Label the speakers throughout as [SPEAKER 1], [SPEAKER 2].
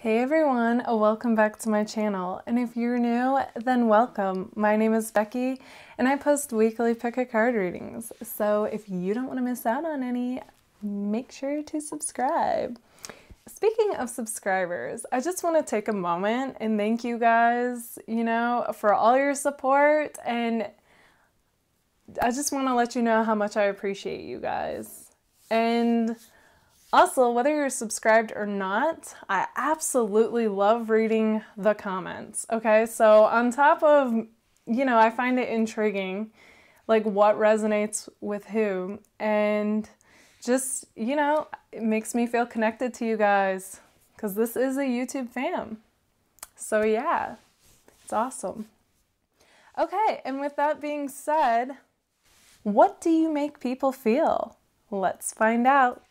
[SPEAKER 1] Hey everyone, welcome back to my channel, and if you're new, then welcome. My name is Becky, and I post weekly pick a card readings, so if you don't want to miss out on any, make sure to subscribe. Speaking of subscribers, I just want to take a moment and thank you guys, for all your support, and I just want to let you know how much I appreciate you guys. And also, whether you're subscribed or not, I absolutely love reading the comments, okay? So on top of, I find it intriguing, like what resonates with who, and just, it makes me feel connected to you guys, because this is a YouTube fam. So yeah, it's awesome. Okay, and with that being said, what do you make people feel? Let's find out.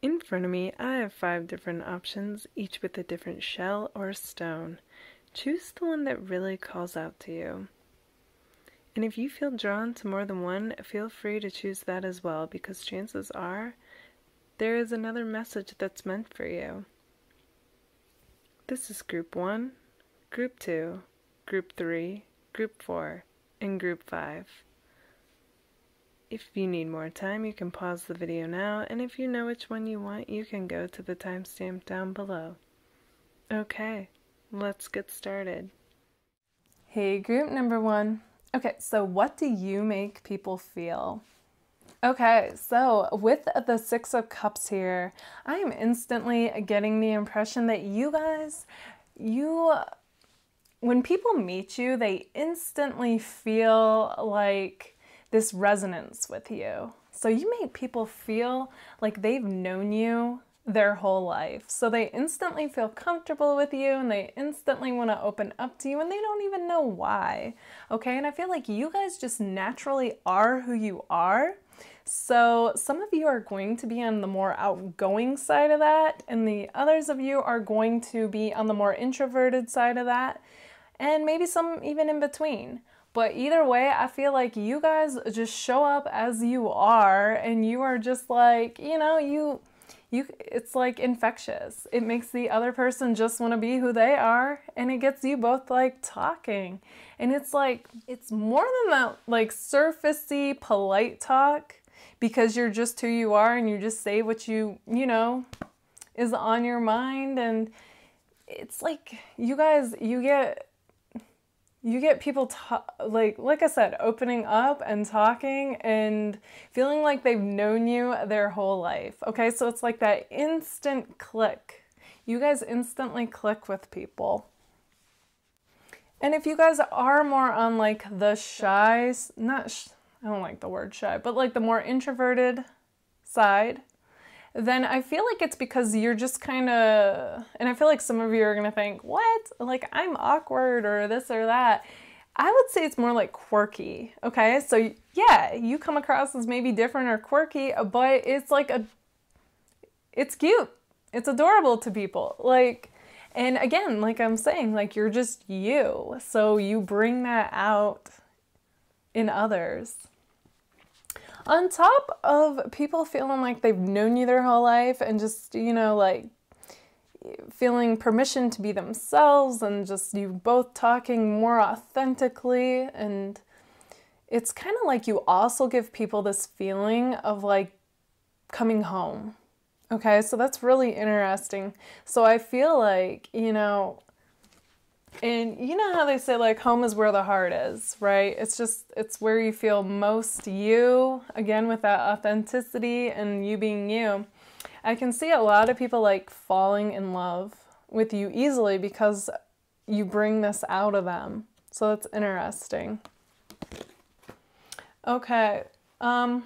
[SPEAKER 1] In front of me, I have 5 different options, each with a different shell or stone. Choose the one that really calls out to you. And if you feel drawn to more than one, feel free to choose that as well, because chances are there is another message that's meant for you. This is Group 1, Group 2, Group 3, Group 4, and Group 5. If you need more time, you can pause the video now, and if you know which one you want, you can go to the timestamp down below. Okay, let's get started. Hey, group number 1. Okay, so what do you make people feel? Okay, so with the 6 of Cups here, I am instantly getting the impression that you guys, when people meet you, they instantly feel like this resonance with you. So you make people feel like they've known you their whole life. So they instantly feel comfortable with you, and they instantly want to open up to you, and they don't even know why. Okay, and I feel like you guys just naturally are who you are. So some of you are going to be on the more outgoing side of that, and the others of you are going to be on the more introverted side of that, and maybe some even in between. But either way, I feel like you guys just show up as you are, and you are just like, it's like infectious. It makes the other person just want to be who they are, and it gets you both like talking. And it's like, it's more than that like surfacey, polite talk, because you're just who you are and you just say what you is on your mind. And it's like, you guys, you get people, like I said, opening up and talking and feeling like they've known you their whole life. Okay, so it's like that instant click. You guys instantly click with people. And if you guys are more on like the shy, I don't like the word shy, but like the more introverted side, then I feel like it's because you're just kind of, and I feel like some of you are going to think, what? Like I'm awkward or this or that. I would say it's more like quirky, okay? So yeah, you come across as maybe different or quirky, but it's like it's cute. It's adorable to people. Like, and again, like I'm saying, like you're just you. So you bring that out in others. On top of people feeling like they've known you their whole life and just, like feeling permission to be themselves, and just you both talking more authentically. And it's kind of like you also give people this feeling of like coming home. Okay, so that's really interesting. So I feel like, and you know how they say like home is where the heart is, right? It's where you feel most you, again with that authenticity and you being you. I can see a lot of people like falling in love with you easily because you bring this out of them. So that's interesting. Okay, I'm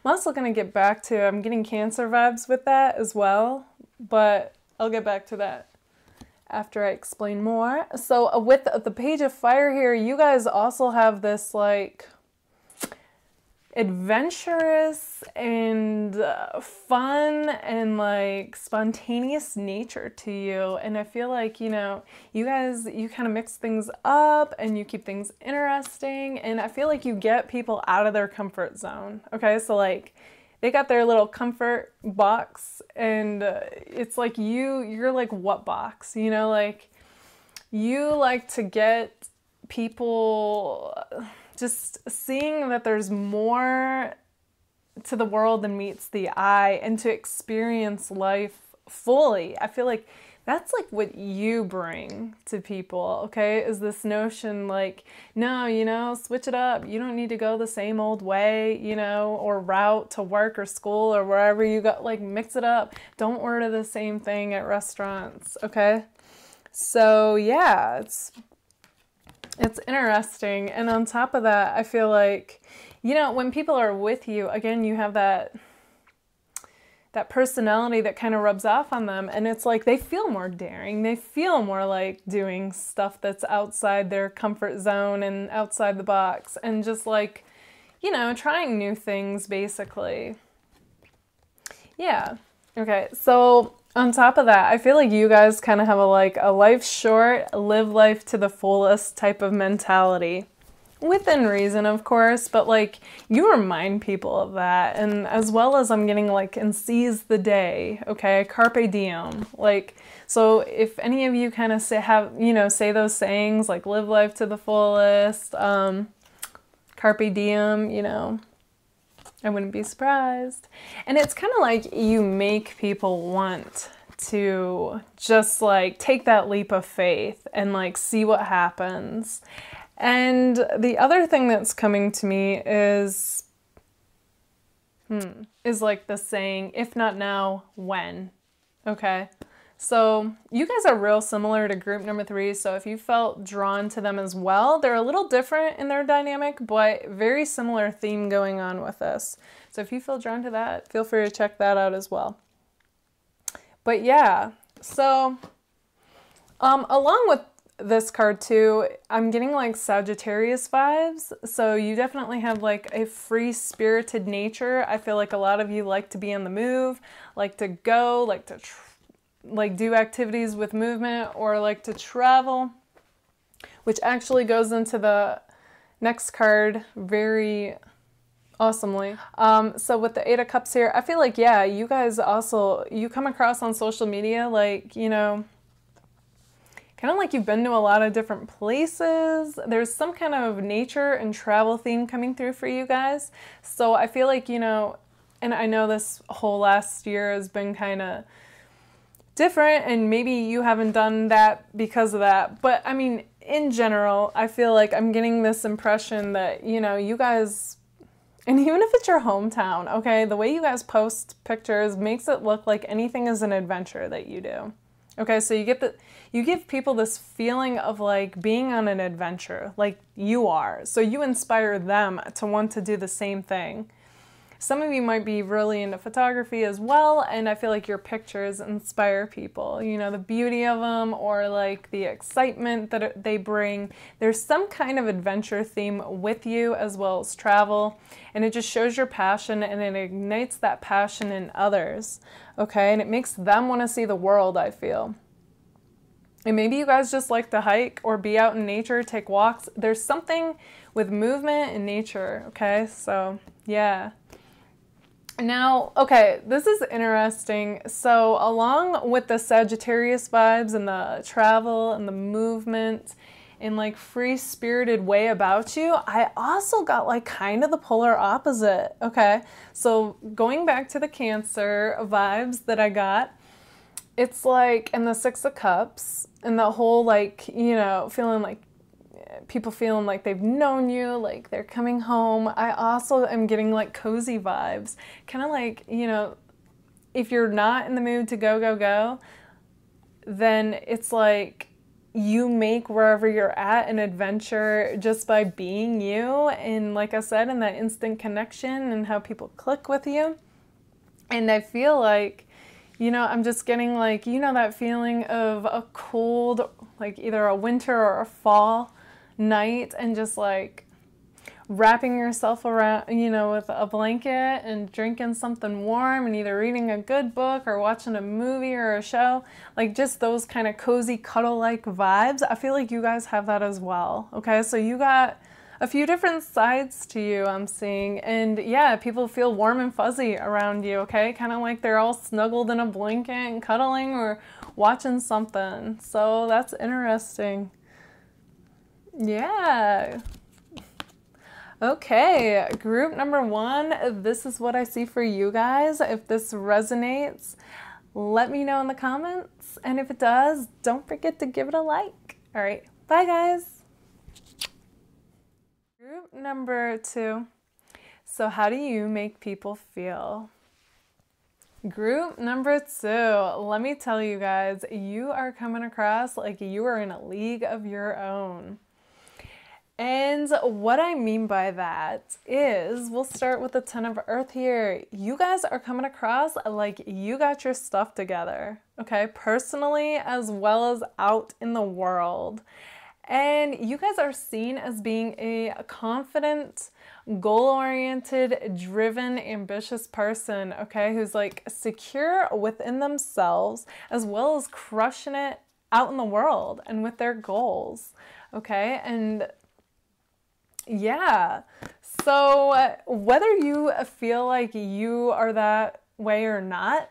[SPEAKER 1] also going to get back to, I'm getting Cancer vibes with that as well, but I'll get back to that after I explain more. So with the Page of Fire here, you guys also have this like adventurous and fun and like spontaneous nature to you. And I feel like, you guys, you kind of mix things up and you keep things interesting. And I feel like you get people out of their comfort zone. Okay, so like they got their little comfort box, and it's like you're like, what box? You know, like you like to get people just seeing that there's more to the world than meets the eye, and to experience life fully. I feel like that's like what you bring to people, okay? Is this notion like, no, you know, switch it up. You don't need to go the same old way, you know, or route to work or school or wherever you go. Like, mix it up. Don't order the same thing at restaurants, okay? So yeah, it's interesting. And on top of that, I feel like, you know, when people are with you, again, you have that personality that kind of rubs off on them, and it's like they feel more daring. They feel more like doing stuff that's outside their comfort zone and outside the box, and just like, you know, trying new things, basically. Yeah. Okay. So on top of that, I feel like you guys kind of have a life short, live life to the fullest type of mentality. Within reason, of course, but like you remind people of that. And as well as I'm getting like, and seize the day, okay? Carpe diem. Like, so if any of you kind of say those sayings like live life to the fullest, carpe diem, you know, I wouldn't be surprised. And it's kind of like you make people want to just like take that leap of faith and like see what happens. And the other thing that's coming to me is like the saying, if not now, when? Okay. So you guys are real similar to group number 3. So if you felt drawn to them as well, they're a little different in their dynamic, but very similar theme going on with this. So if you feel drawn to that, feel free to check that out as well. But yeah, so along with this card too, I'm getting like Sagittarius vibes. So you definitely have like a free-spirited nature. I feel like a lot of you like to be on the move, like to go, like to do activities with movement, or like to travel, which actually goes into the next card very awesomely. So with the 8 of Cups here, I feel like, yeah, you guys also, you come across on social media, like, you know, kind of like you've been to a lot of different places. There's some kind of nature and travel theme coming through for you guys. So I feel like, you know, and I know this whole last year has been kind of different, and maybe you haven't done that because of that. But I mean, in general, I feel like I'm getting this impression that, you know, you guys, and even if it's your hometown, okay, the way you guys post pictures makes it look like anything is an adventure that you do. Okay, so you give people this feeling of like being on an adventure, like you are. So you inspire them to want to do the same thing. Some of you might be really into photography as well, and I feel like your pictures inspire people. You know, the beauty of them, or like the excitement that they bring. There's some kind of adventure theme with you, as well as travel, and it just shows your passion, and it ignites that passion in others, okay? And it makes them want to see the world, I feel. And maybe you guys just like to hike or be out in nature, take walks. There's something with movement and nature, okay? So, yeah. Now, okay, this is interesting. So along with the Sagittarius vibes and the travel and the movement and like free-spirited way about you, I also got like kind of the polar opposite, okay? So going back to the Cancer vibes that I got, it's like, and the 6 of Cups and the whole like, you know, feeling like people feeling like they've known you, like they're coming home. I also am getting like cozy vibes, kind of like, you know, if you're not in the mood to go, then it's like you make wherever you're at an adventure just by being you. And like I said, in that instant connection and how people click with you. And I feel like, you know, I'm just getting like, you know, that feeling of a cold, like either a winter or a fall night, and just like wrapping yourself around, you know, with a blanket and drinking something warm and either reading a good book or watching a movie or a show, like just those kind of cozy cuddle-like vibes. I feel like you guys have that as well, okay? So you got a few different sides to you I'm seeing. And yeah, people feel warm and fuzzy around you, okay? Kind of like they're all snuggled in a blanket and cuddling or watching something. So that's interesting. Yeah. Okay, group number 1, this is what I see for you guys. If this resonates, let me know in the comments. And if it does, don't forget to give it a like. All right, bye guys. Group number 2. So how do you make people feel? Group number 2, let me tell you guys, you are coming across like you are in a league of your own. And what I mean by that is, we'll start with the 10 of Earth here. You guys are coming across like you got your stuff together, okay? Personally, as well as out in the world. And you guys are seen as being a confident, goal-oriented, driven, ambitious person, okay? Who's like secure within themselves, as well as crushing it out in the world and with their goals, okay? And yeah, so whether you feel like you are that way or not,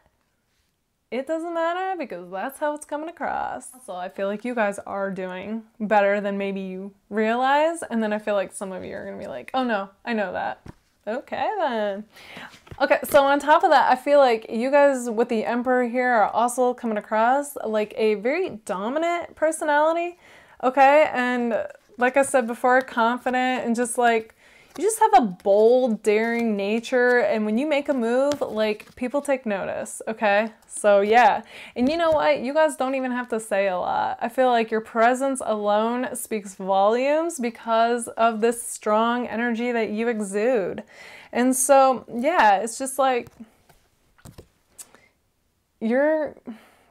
[SPEAKER 1] it doesn't matter, because that's how it's coming across. So I feel like you guys are doing better than maybe you realize, and then I feel like some of you are gonna be like, oh no, I know that. Okay then. Okay, so on top of that, I feel like you guys with the Emperor here are also coming across like a very dominant personality, okay? And like I said before, confident and just like, you just have a bold, daring nature. And when you make a move, like people take notice, okay? So yeah. And you know what? You guys don't even have to say a lot. I feel like your presence alone speaks volumes because of this strong energy that you exude. And so, yeah, it's just like, you're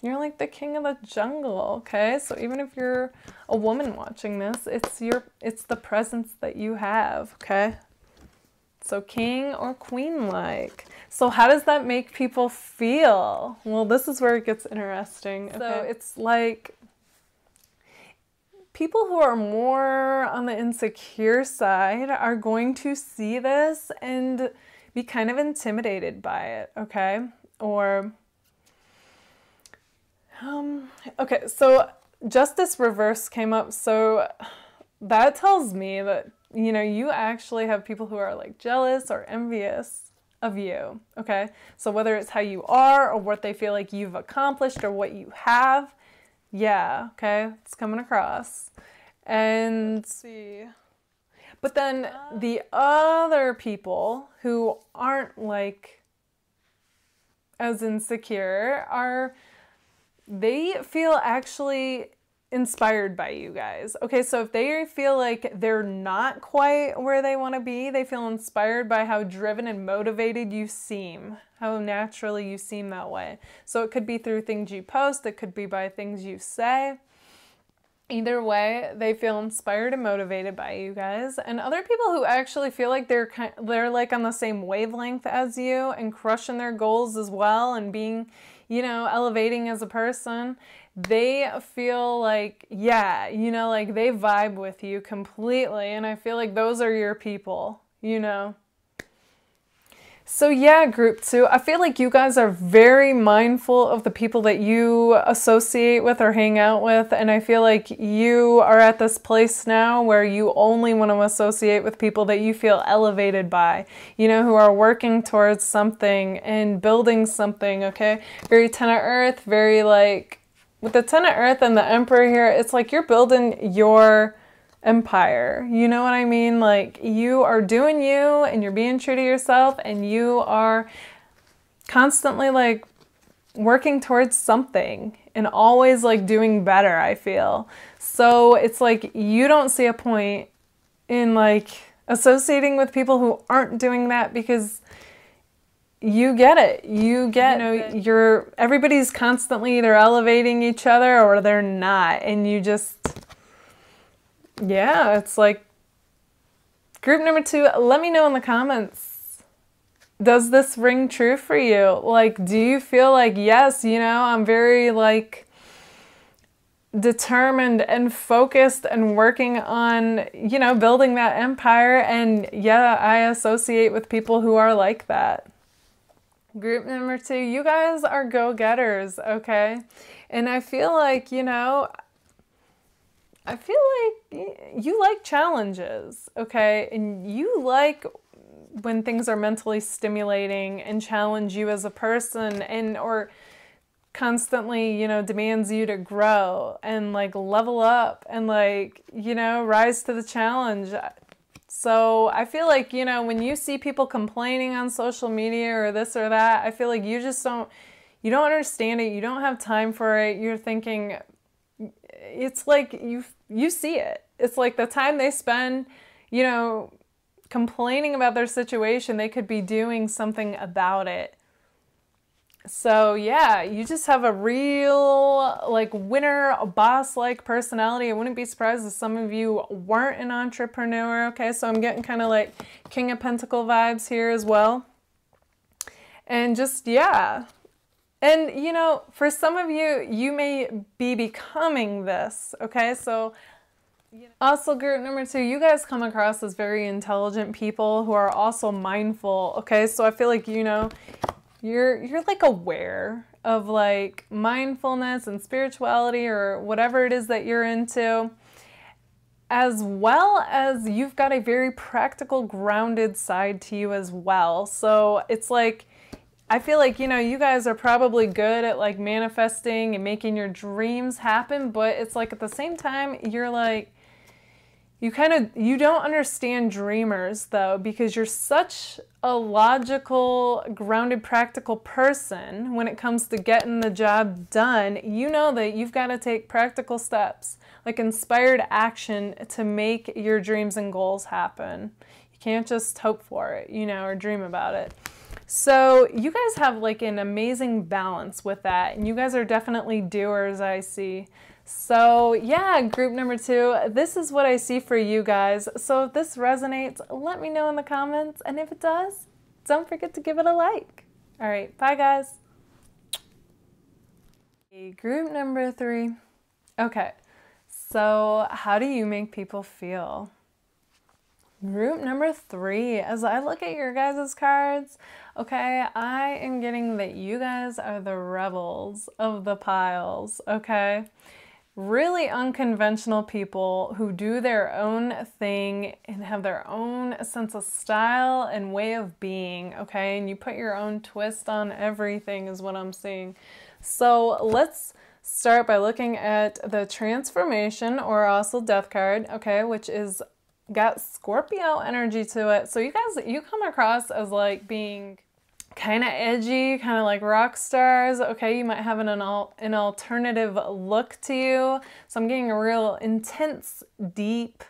[SPEAKER 1] like the king of the jungle, okay? So even if you're a woman watching this, it's the presence that you have, okay? So king or queen-like. So how does that make people feel? Well, this is where it gets interesting. Okay? So it's like people who are more on the insecure side are going to see this and be kind of intimidated by it, okay? Or okay, so Justice reverse came up, so that tells me that, you know, you actually have people who are like jealous or envious of you, okay? So whether it's how you are or what they feel like you've accomplished or what you have, yeah, okay, it's coming across. And let's see. But then the other people who aren't like as insecure they feel actually inspired by you guys. Okay, so if they feel like they're not quite where they want to be, they feel inspired by how driven and motivated you seem, how naturally you seem that way. So it could be through things you post, it could be by things you say. Either way, they feel inspired and motivated by you guys. And other people who actually feel like they're like on the same wavelength as you and crushing their goals as well and being, you know, elevating as a person, they feel like, yeah, you know, like they vibe with you completely. And I feel like those are your people, you know. So yeah, group 2, I feel like you guys are very mindful of the people that you associate with or hang out with. And I feel like you are at this place now where you only want to associate with people that you feel elevated by, you know, who are working towards something and building something, okay? Very 10 of Earth, very like, with the 10 of Earth and the Emperor here, it's like you're building your empire, you know what I mean? Like you are doing you and you're being true to yourself and you are constantly like working towards something and always like doing better, I feel. So it's like you don't see a point in like associating with people who aren't doing that because you get it. You get, you know, everybody's constantly either elevating each other or they're not, and you just, yeah, it's like group number 2, let me know in the comments. Does this ring true for you? Like, do you feel like, yes, you know, I'm very like determined and focused and working on, you know, building that empire. And yeah, I associate with people who are like that. Group number 2, you guys are go-getters, okay? And I feel like, you know, I feel like you like challenges, okay? And you like when things are mentally stimulating and challenge you as a person, and or constantly, you know, demands you to grow and like level up and like, you know, rise to the challenge. So I feel like, you know, when you see people complaining on social media or this or that, I feel like you just don't understand it. You don't have time for it. You're thinking, it's like you see it. It's like the time they spend, you know, complaining about their situation, they could be doing something about it. So yeah, you just have a real like winner, boss-like personality. I wouldn't be surprised if some of you weren't an entrepreneur, okay? So I'm getting kind of like King of Pentacle vibes here as well. And just, yeah. And, you know, for some of you, you may be becoming this, okay? So also group number 2, you guys come across as very intelligent people who are also mindful, okay? So I feel like, you know, you're like aware of like mindfulness and spirituality or whatever it is that you're into, as well as you've got a very practical, grounded side to you as well. So it's like, I feel like, you know, you guys are probably good at like manifesting and making your dreams happen, but it's like at the same time, you're like, you don't understand dreamers though, because you're such a logical, grounded, practical person when it comes to getting the job done. You know that you've got to take practical steps, like inspired action to make your dreams and goals happen. You can't just hope for it, you know, or dream about it. So you guys have like an amazing balance with that, and you guys are definitely doers, I see. So yeah, group number 2, this is what I see for you guys. So if this resonates, let me know in the comments. And if it does, don't forget to give it a like. All right, bye guys. Group number 3. Okay, so how do you make people feel? Group number 3, as I look at your guys' cards, okay, I am getting that you guys are the rebels of the piles, okay? Really unconventional people who do their own thing and have their own sense of style and way of being, okay? And you put your own twist on everything is what I'm seeing. So let's start by looking at the transformation or also death card, okay, which is got Scorpio energy to it. So you guys, you come across as like being kind of edgy, kind of like rock stars, okay? You might have an alternative look to you. So I'm getting a real intense, deep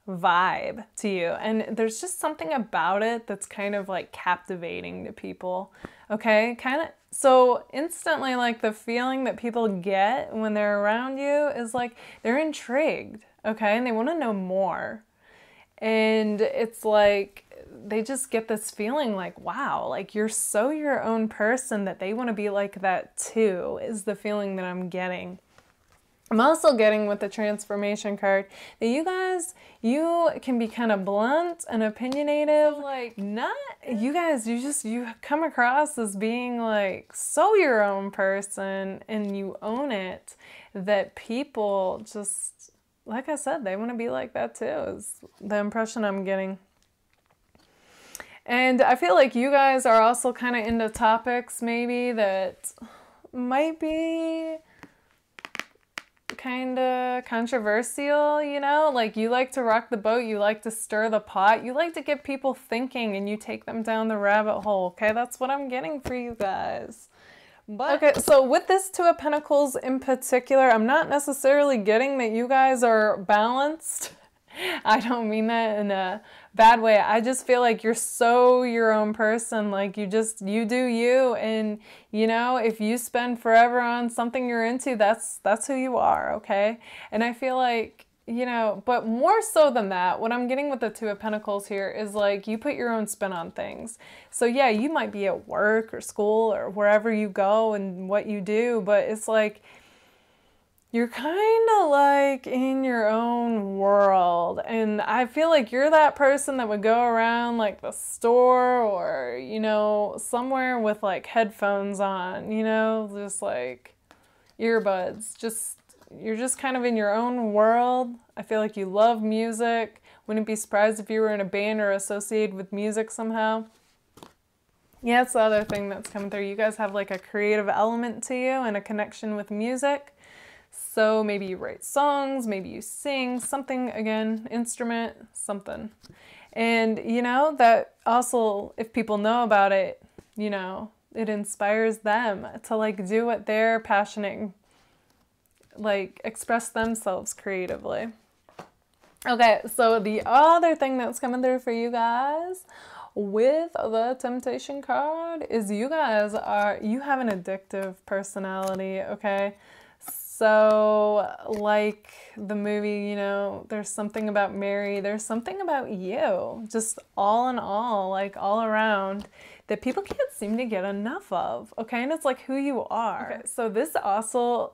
[SPEAKER 1] vibe to you. And there's just something about it that's kind of like captivating to people, okay? Kind of, so instantly like the feeling that people get when they're around you is like they're intrigued, okay? And they want to know more. And it's like, they just get this feeling like, wow, like you're so your own person that they want to be like that too, is the feeling that I'm getting. I'm also getting with the transformation card that you guys, you can be kind of blunt and opinionated, like not, you guys, you come across as being like so your own person and you own it, that people just, like I said, they want to be like that too, is the impression I'm getting. And I feel like you guys are also kind of into topics maybe that might be kind of controversial, you know? Like you like to rock the boat, you like to stir the pot, you like to get people thinking and you take them down the rabbit hole, okay? That's what I'm getting for you guys. But okay, so with this 2 of Pentacles in particular, I'm not necessarily getting that you guys are balanced. I don't mean that in a bad way. I just feel like you're so your own person. Like you do you. And you know, if you spend forever on something you're into, that's who you are, okay? And I feel like, you know, but more so than that, what I'm getting with the 2 of Pentacles here is like you put your own spin on things. So yeah, you might be at work or school or wherever you go and what you do, but it's like you're kind of like in your own world. And I feel like you're that person that would go around like the store or, you know, somewhere with like headphones on, you know, just like earbuds. You're just kind of in your own world. I feel like you love music. Wouldn't be surprised if you were in a band or associated with music somehow. Yeah, it's the other thing that's coming through. You guys have like a creative element to you and a connection with music. So maybe you write songs, maybe you sing, something, again, instrument, something. And, you know, that also, if people know about it, you know, it inspires them to like do what they're passionate, like express themselves creatively. Okay, so the other thing that's coming through for you guys with the Temptation card is you have an addictive personality, okay? So like the movie, you know, there's something about Mary, there's something about you, just all in all, like all around, that people can't seem to get enough of, okay? And it's like who you are. Okay, so this also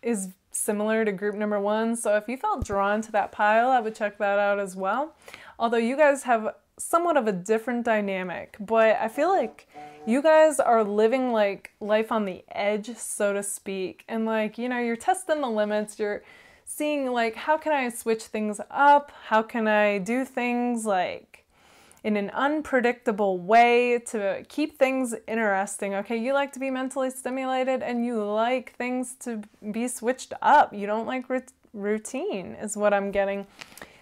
[SPEAKER 1] is similar to group number 1. So if you felt drawn to that pile, I would check that out as well. Although you guys have somewhat of a different dynamic, but I feel like you guys are living like life on the edge, so to speak. And like, you know, you're testing the limits. You're seeing like, how can I switch things up? How can I do things like in an unpredictable way to keep things interesting? Okay, you like to be mentally stimulated and you like things to be switched up. You don't like routine is what I'm getting.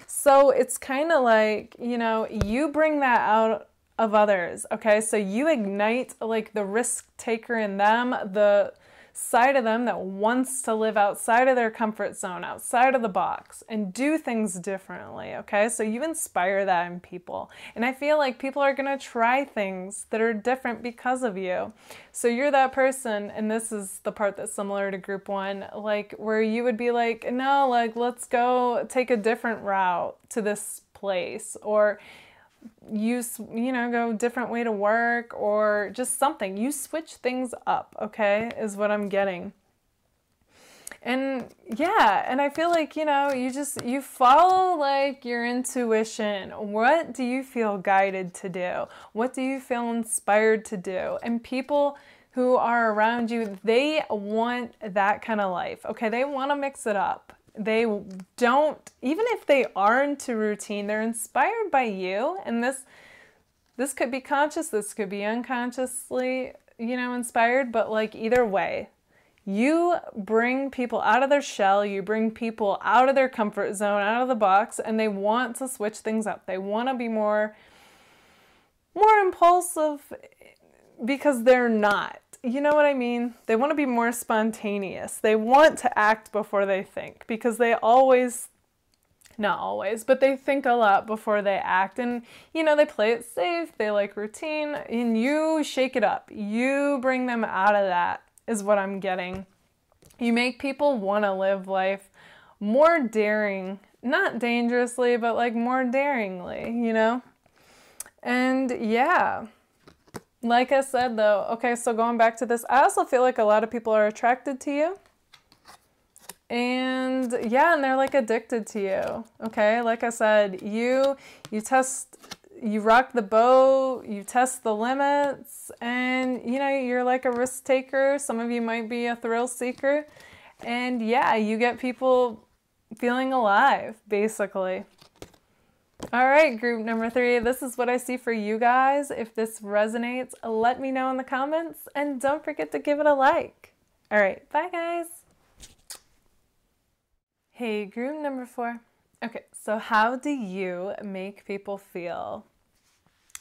[SPEAKER 1] So it's kind of like, you know, you bring that out of others, okay? So you ignite like the risk taker in them, the side of them that wants to live outside of their comfort zone, outside of the box, and do things differently, okay? So you inspire that in people. And I feel like people are gonna try things that are different because of you. So you're that person, and this is the part that's similar to group 1, like where you would be like, no, like let's go take a different route to this place, or you know, go a different way to work, or just something. You switch things up, okay, is what I'm getting. And yeah, and I feel like, you know, you follow like your intuition. What do you feel guided to do? What do you feel inspired to do? And people who are around you, they want that kind of life, okay? They want to mix it up. They don't, even if they are into routine, they're inspired by you. And this could be conscious, this could be unconsciously, you know, inspired, but like either way, you bring people out of their shell, you bring people out of their comfort zone, out of the box, and they want to switch things up. They want to be more impulsive because they're not. You know what I mean? They want to be more spontaneous. They want to act before they think, because they always, not always, but they think a lot before they act. And, you know, they play it safe. They like routine, and you shake it up. You bring them out of that is what I'm getting. You make people want to live life more daring, not dangerously, but like more daringly, you know? And yeah. Like I said, though, okay, so going back to this, I also feel like a lot of people are attracted to you. And yeah, and they're like addicted to you, okay? Like I said, you rock the boat, you test the limits, and you know, you're like a risk taker. Some of you might be a thrill seeker. And yeah, you get people feeling alive, basically. All right, group number 3, this is what I see for you guys. If this resonates, let me know in the comments, and don't forget to give it a like. All right, bye guys. Hey, group number 4. Okay, so how do you make people feel?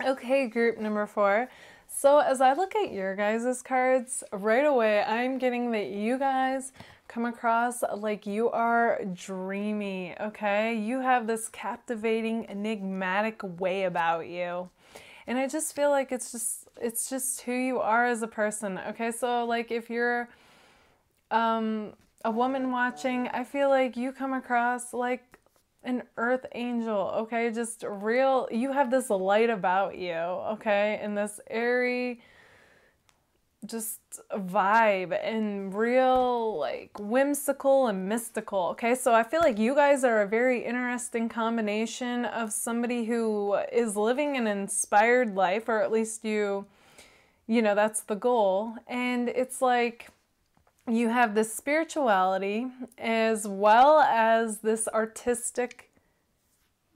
[SPEAKER 1] Okay, group number 4. So as I look at your guys' cards, right away, I'm getting that you guys come across like you are dreamy, okay? You have this captivating, enigmatic way about you. And I just feel like it's just who you are as a person, okay? So like if you're a woman watching, I feel like you come across like an earth angel, okay? Just real, you have this light about you, okay? And this airy, just vibe and real like whimsical and mystical. Okay, so I feel like you guys are a very interesting combination of somebody who is living an inspired life, or at least you know, that's the goal. And it's like you have this spirituality as well as this artistic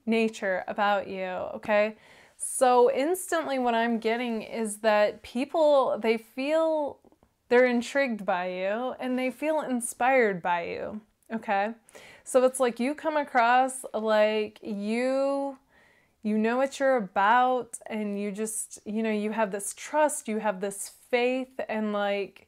[SPEAKER 1] nature about you, okay? So instantly what I'm getting is that people, they feel they're intrigued by you and they feel inspired by you, okay? So it's like you come across like you know what you're about, and you just, you know, you have this trust, you have this faith, and like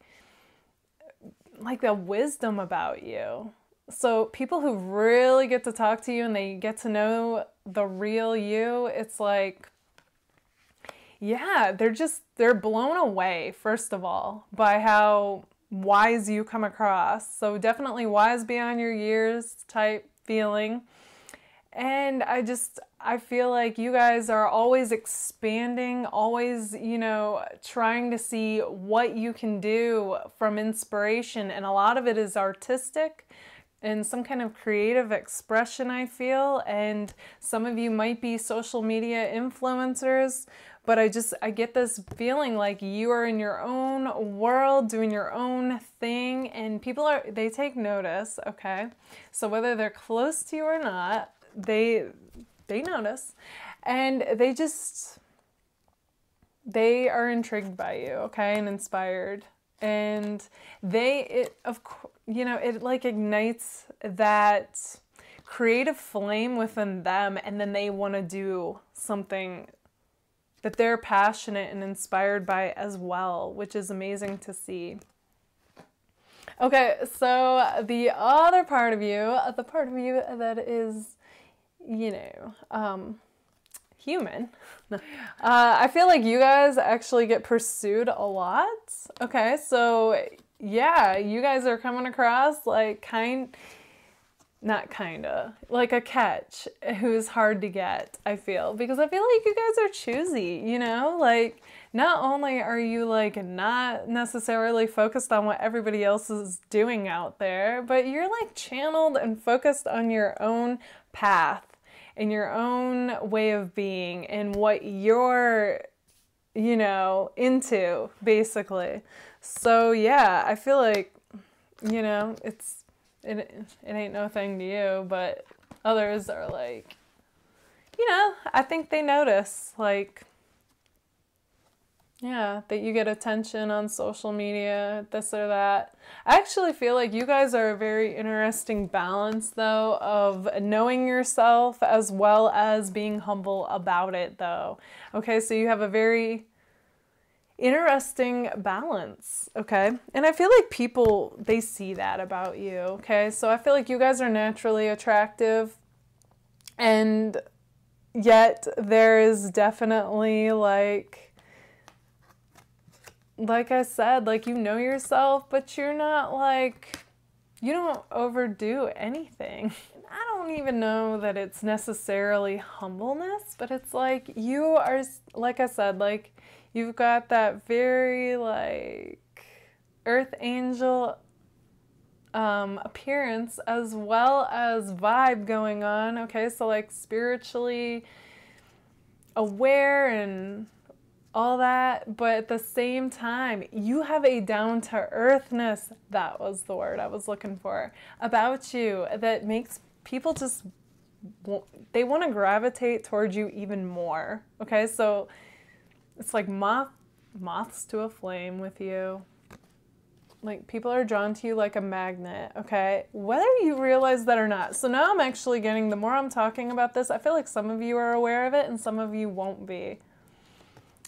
[SPEAKER 1] the wisdom about you. So people who really get to talk to you and they get to know the real you, it's like, yeah, they're blown away, first of all, by how wise you come across. So definitely wise beyond your years type feeling. And I feel like you guys are always expanding, always, you know, trying to see what you can do from inspiration. And a lot of it is artistic and some kind of creative expression, I feel. And some of you might be social media influencers, but I get this feeling like you are in your own world, doing your own thing, and people they take notice, okay? So whether they're close to you or not, they notice, and they are intrigued by you, okay, and inspired, and it like ignites that creative flame within them, and then they want to do something that they're passionate and inspired by as well, which is amazing to see. Okay, so the other part of you, the part of you that is, you know, human. I feel like you guys actually get pursued a lot. Okay, so yeah, you guys are coming across like like a catch who's hard to get, I feel. Because I feel like you guys are choosy, you know? Like, not only are you like not necessarily focused on what everybody else is doing out there, but you're like channeled and focused on your own path and your own way of being and what you're, you know, into, basically. So yeah, I feel like, you know, it ain't no thing to you, but others are like, you know, I think they notice, like, yeah, that you get attention on social media, this or that. I actually feel like you guys are a very interesting balance, though, of knowing yourself as well as being humble about it, though. Okay, so you have a very interesting balance, okay? And I feel like people, they see that about you, okay? So I feel like you guys are naturally attractive, and yet there is definitely like I said, like, you know yourself, but you're not like, you don't overdo anything. I don't even know that it's necessarily humbleness, but it's like you are, like I said, like, you've got that very like earth angel appearance as well as vibe going on, okay? So like spiritually aware and all that, but at the same time, you have a down-to-earthness, that was the word I was looking for, about you that makes people just, they want to gravitate towards you even more, okay? So it's like moths to a flame with you. Like, people are drawn to you like a magnet, okay? Whether you realize that or not. So now I'm actually getting, the more I'm talking about this, I feel like some of you are aware of it and some of you won't be.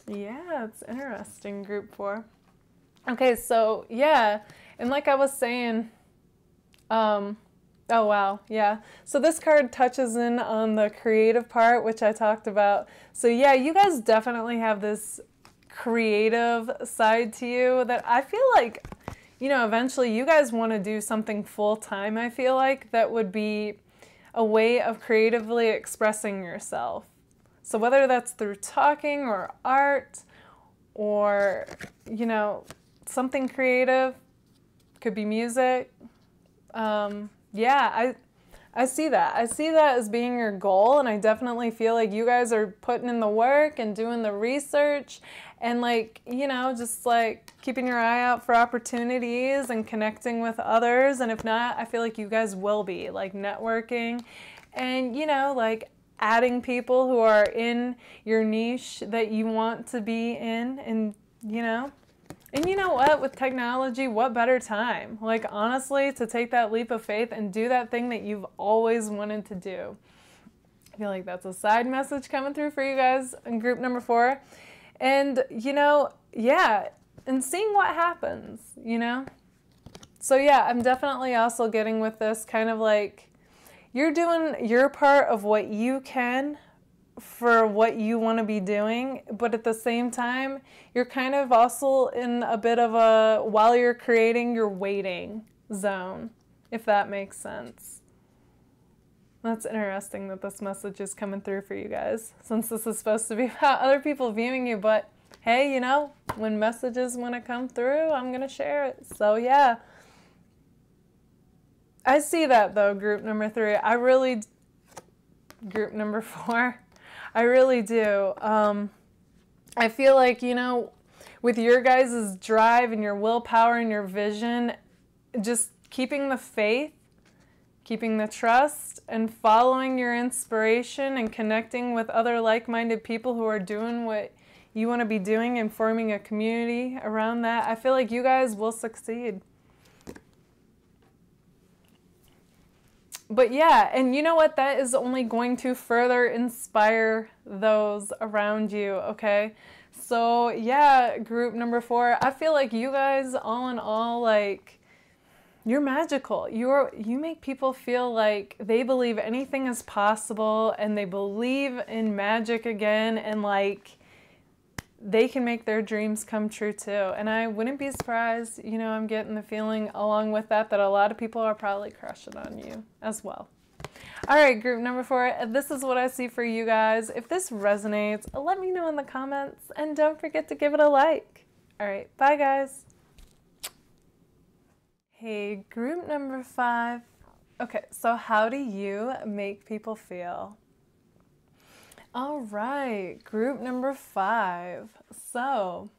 [SPEAKER 1] Yeah, it's interesting, group 4. Okay, so yeah, and like I was saying, oh wow, yeah. So this card touches in on the creative part, which I talked about. So yeah, you guys definitely have this creative side to you that I feel like, you know, eventually you guys want to do something full-time, I feel like, that would be a way of creatively expressing yourself. So whether that's through talking or art or, you know, something creative, could be music. Yeah, I see that. I see that as being your goal, and I definitely feel like you guys are putting in the work and doing the research and, like, you know, just like keeping your eye out for opportunities and connecting with others. And if not, I feel like you guys will be, like, networking and, you know, like adding people who are in your niche that you want to be in, and, you know. And you know what? With technology, what better time? Like, honestly, to take that leap of faith and do that thing that you've always wanted to do. I feel like that's a side message coming through for you guys in group number 4. And, you know, yeah, and seeing what happens, you know? So, yeah, I'm definitely also getting with this kind of like, you're doing your part of what you can for what you want to be doing, but at the same time, you're kind of also in a bit of a, while you're creating, your waiting zone, if that makes sense. That's interesting that this message is coming through for you guys, since this is supposed to be about other people viewing you, but hey, you know, when messages want to come through, I'm going to share it. So yeah, I see that though, group number 3. Group number 4. I really do. I feel like, you know, with your guys' drive and your willpower and your vision, just keeping the faith, keeping the trust, and following your inspiration and connecting with other like-minded people who are doing what you want to be doing and forming a community around that, I feel like you guys will succeed. But yeah, and you know what? That is only going to further inspire those around you, okay? So yeah, group number 4, I feel like you guys, all in all, like, you're magical. You make people feel like they believe anything is possible, and they believe in magic again, and like, they can make their dreams come true too. And I wouldn't be surprised, you know, I'm getting the feeling along with that a lot of people are probably crushing on you as well. All right, group number 4, this is what I see for you guys. If this resonates, let me know in the comments, and don't forget to give it a like. All right, bye guys. Hey, group number 5. Okay, so how do you make people feel? All right, group number 5. So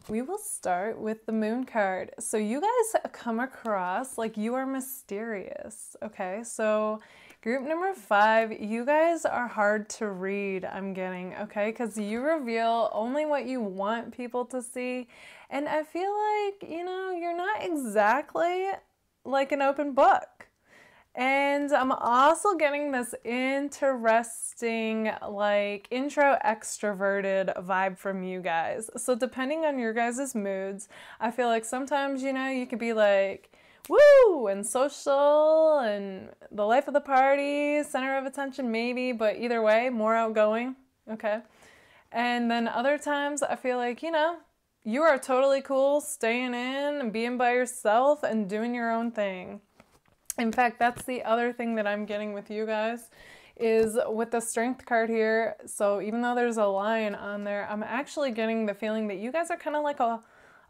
[SPEAKER 1] we will start with the moon card. So you guys come across like you are mysterious, okay? So group number 5, you guys are hard to read, I'm getting, okay? Because you reveal only what you want people to see. And I feel like, you know, you're not exactly like an open book. And I'm also getting this interesting, like, intro extroverted vibe from you guys. So depending on your guys' moods, I feel like sometimes, you know, you could be like, woo, and social, and the life of the party, center of attention maybe, but either way, more outgoing, okay? And then other times, I feel like, you know, you are totally cool staying in and being by yourself and doing your own thing. In fact, that's the other thing that I'm getting with you guys is with the strength card here. So even though there's a lion on there, I'm actually getting the feeling that you guys are kind of like a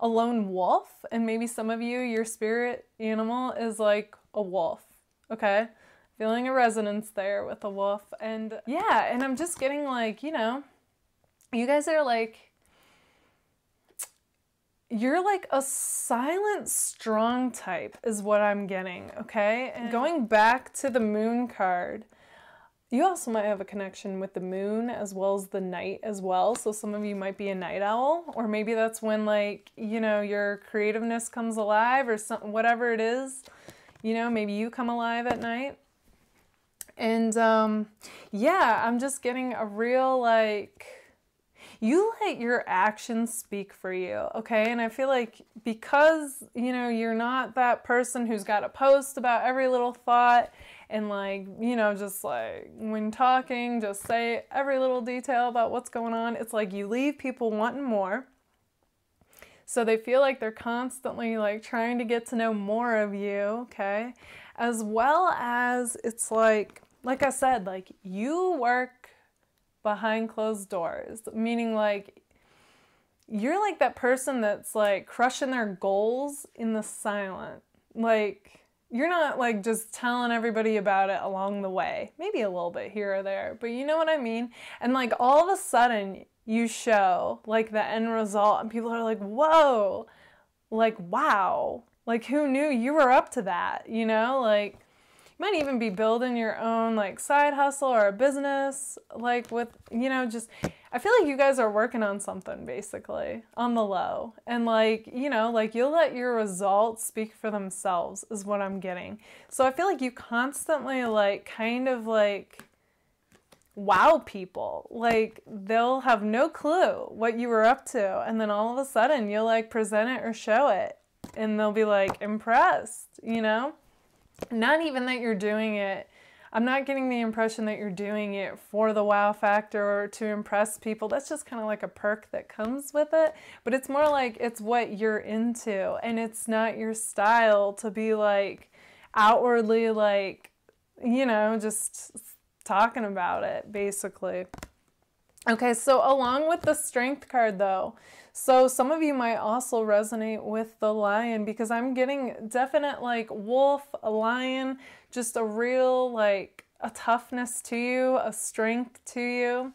[SPEAKER 1] lone wolf. And maybe some of you, your spirit animal is like a wolf. Okay? Feeling a resonance there with a wolf. And yeah, and I'm just getting like, you know, you guys are like, you're like a silent, strong type is what I'm getting, okay? And going back to the moon card, you also might have a connection with the moon as well as the night as well. So some of you might be a night owl, or maybe that's when, like, you know, your creativeness comes alive or something, whatever it is, you know, maybe you come alive at night. And yeah, I'm just getting a real, like, you let your actions speak for you, okay? And I feel like because, you know, you're not that person who's got to post about every little thought and, like, you know, just like when talking, just say every little detail about what's going on. It's like you leave people wanting more. So they feel like they're constantly like trying to get to know more of you, okay? As well as it's like I said, like you work behind closed doors, meaning like you're like that person that's like crushing their goals in the silent. Like, you're not like just telling everybody about it along the way. Maybe a little bit here or there, but you know what I mean? And like all of a sudden you show like the end result and people are like, whoa, like, wow, like who knew you were up to that? You know, like you might even be building your own like side hustle or a business, like with, you know, just, I feel like you guys are working on something basically on the low, and like, you know, like you'll let your results speak for themselves is what I'm getting. So I feel like you constantly like kind of like wow people, like they'll have no clue what you were up to, and then all of a sudden you'll like present it or show it and they'll be like impressed, you know? Not even that you're doing it, I'm not getting the impression that you're doing it for the wow factor or to impress people. That's just kind of like a perk that comes with it. But it's more like it's what you're into, and it's not your style to be like outwardly like, you know, just talking about it basically. Okay, so along with the Strength card though, so some of you might also resonate with the Lion, because I'm getting definite like wolf, a lion, just a real like a toughness to you, a strength to you,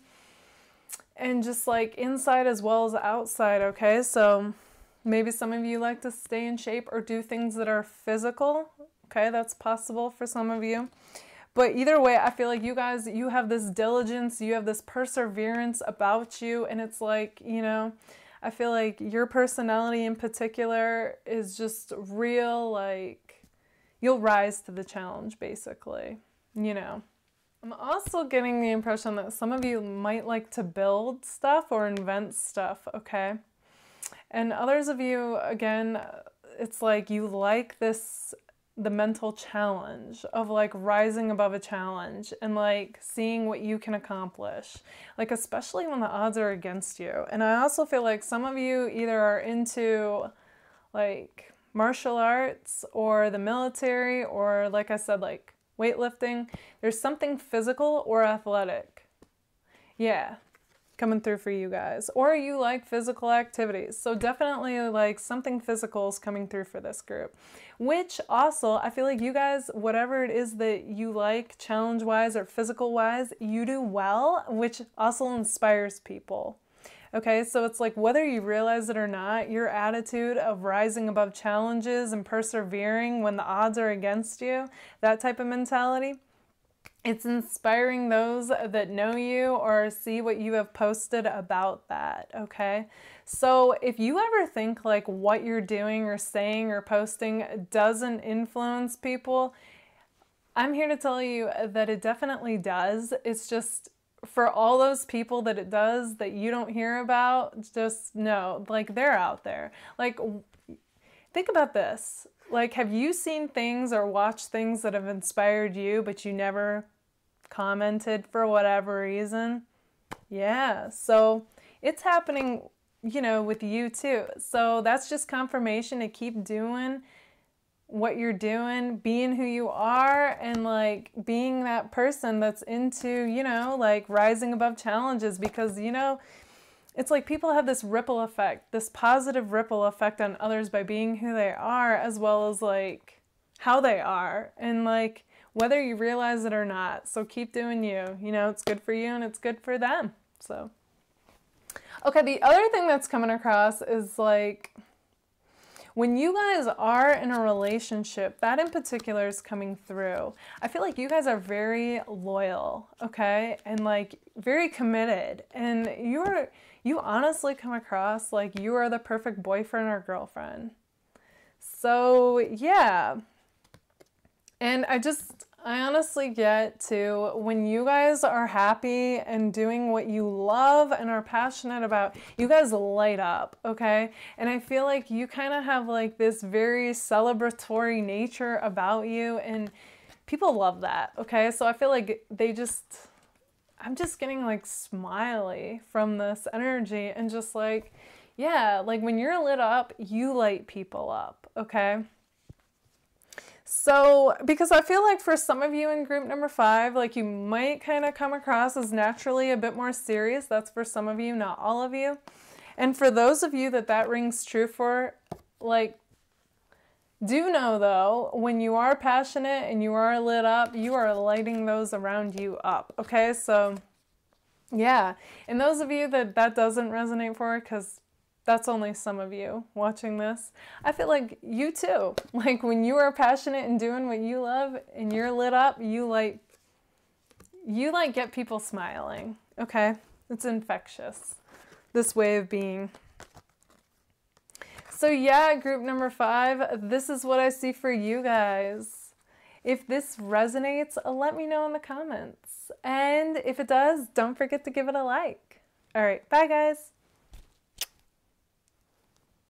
[SPEAKER 1] and just like inside as well as outside. Okay, so maybe some of you like to stay in shape or do things that are physical. Okay, that's possible for some of you. But either way, I feel like you guys, you have this diligence, you have this perseverance about you, and it's like, you know, I feel like your personality in particular is just real, like, you'll rise to the challenge, basically, you know. I'm also getting the impression that some of you might like to build stuff or invent stuff, okay? And others of you, again, it's like you like this, the mental challenge of like rising above a challenge and like seeing what you can accomplish, like especially when the odds are against you. And I also feel like some of you either are into like martial arts or the military, or like I said, like weightlifting. There's something physical or athletic, yeah, coming through for you guys. Or you like physical activities, so definitely like something physical is coming through for this group. Which also, I feel like you guys, whatever it is that you like challenge-wise or physical-wise, you do well, which also inspires people. Okay, so it's like whether you realize it or not, your attitude of rising above challenges and persevering when the odds are against you, that type of mentality, it's inspiring those that know you or see what you have posted about that, okay? So if you ever think like what you're doing or saying or posting doesn't influence people, I'm here to tell you that it definitely does. It's just for all those people that it does that you don't hear about, just know, like they're out there. Like, think about this. Like, have you seen things or watched things that have inspired you, but you never commented for whatever reason? Yeah, so it's happening, you know, with you too. So that's just confirmation to keep doing what you're doing, being who you are, and like being that person that's into, you know, like rising above challenges, because, you know, it's like people have this ripple effect, this positive ripple effect on others by being who they are, as well as like how they are, and like whether you realize it or not. So keep doing you, you know, it's good for you and it's good for them. So, okay, the other thing that's coming across is like, when you guys are in a relationship, that in particular is coming through. I feel like you guys are very loyal, okay? And like very committed. And you honestly come across like you are the perfect boyfriend or girlfriend. So yeah. And I honestly get to, when you guys are happy and doing what you love and are passionate about, you guys light up, okay? And I feel like you kind of have like this very celebratory nature about you, and people love that, okay? So I feel like I'm just getting like smiley from this energy, and just like, yeah, like when you're lit up, you light people up, okay? So, because I feel like for some of you in group number 5, like you might kind of come across as naturally a bit more serious. That's for some of you, not all of you. And for those of you that that rings true for, like, do know though, when you are passionate and you are lit up, you are lighting those around you up. Okay, so yeah. And those of you that that doesn't resonate for, because that's only some of you watching this, I feel like you too. Like when you are passionate and doing what you love and you're lit up, you like get people smiling. Okay, it's infectious, this way of being. So yeah, group number 5, this is what I see for you guys. If this resonates, let me know in the comments. And if it does, don't forget to give it a like. All right, bye guys.